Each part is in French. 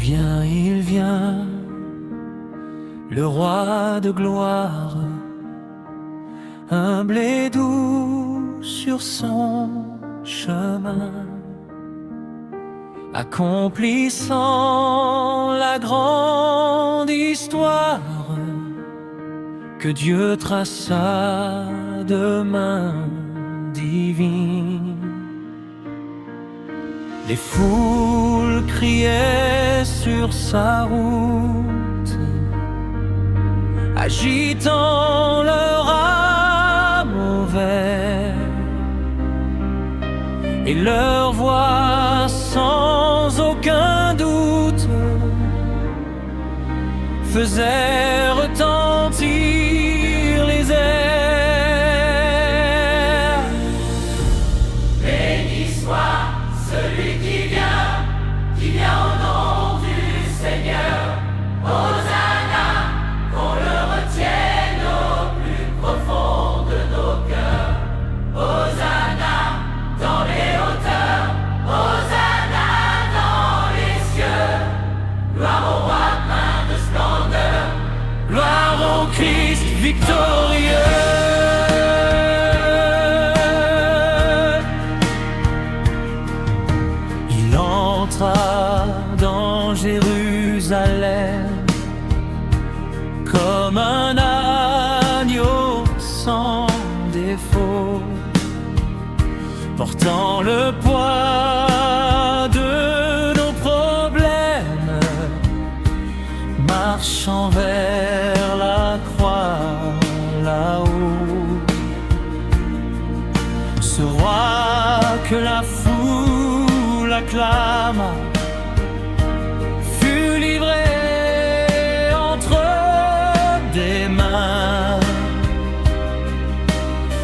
il vient, le roi de gloire, humble et doux sur son chemin, accomplissant la grande histoire que Dieu traça de main divine. Les foules criaient sur sa route, agitant leurs rameaux verts, et leur voix sans aucun doute faisait retentir les airs. Béni soit celui qui vient au nom du Seigneur. Hosanna, qu'on le retienne au plus profond de nos cœurs. Hosanna dans les hauteurs, Hosanna dans les cieux. Gloire au roi plein de splendeur, Gloire au Christ victorieux. Il entra dans Jérusalem comme un agneau sans défaut, portant le poids de nos problèmes, marchant vers la croix là-haut. Ce roi que la foule acclame fut livré entre des mains,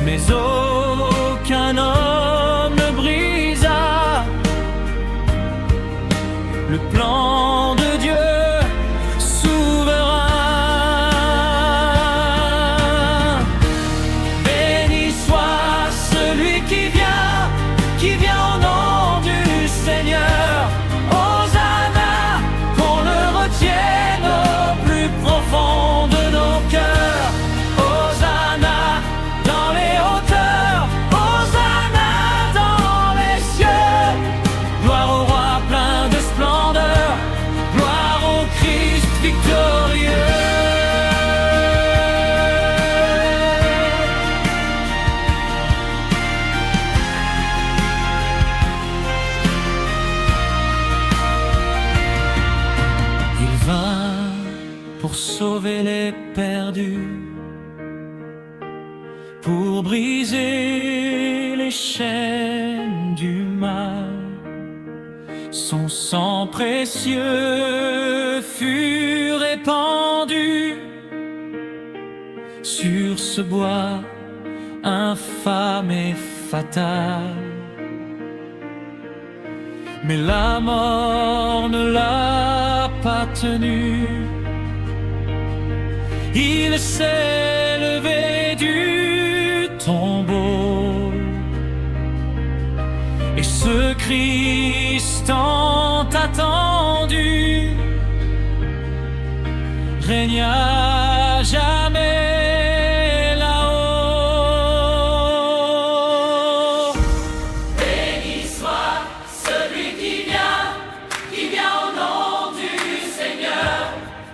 mais aucun homme ne brisa le plan de Dieu souverain. Béni soit celui qui vient au nom du Seigneur. Hosanna, qu'on le retienne au plus profond de nos cœurs. Hosanna dans les hauteurs, Hosanna dans les cieux. Gloire au roi plein de splendeur, gloire au Christ victorieux. Il vint pour sauver les perdus, pour briser les chaînes du mal. Son sang précieux fut répandu sur ce bois infâme et fatal. Mais la mort ne l'a pas tenu. Il s'est levé du tombeau, et ce Christ tant attendu régna jamais là-haut. béni soit celui qui vient au nom du Seigneur.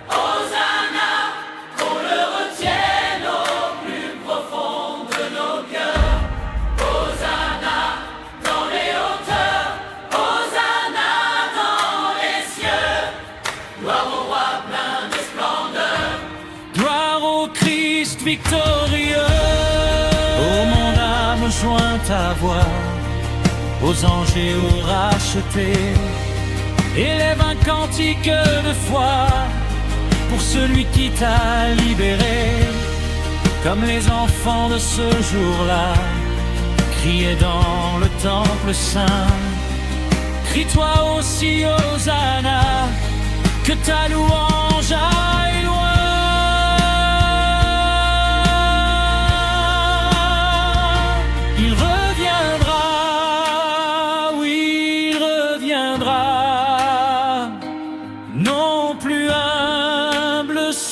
Hosanna, qu'on le retienne au plus profond de nos cœurs. Hosanna dans les hauteurs, Hosanna dans les cieux. Gloire au roi plein de splendeur, Gloire au Christ victorieux. Oh, mon âme joint ta voix aux anges et aux rachetés. Élève un cantique de foi pour celui qui t'a libéré. Comme les enfants de ce jour-là criaient dans le temple saint, crie-toi aussi Hosanna, que ta louange aille loin. Il reviendra, oui, il reviendra.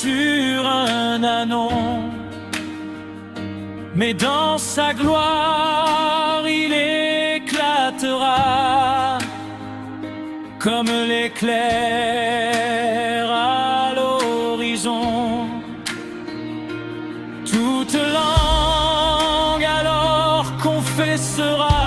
sur un ânon. Mais dans sa gloire, il éclatera comme l'éclair à l'horizon. Toute langue alors confessera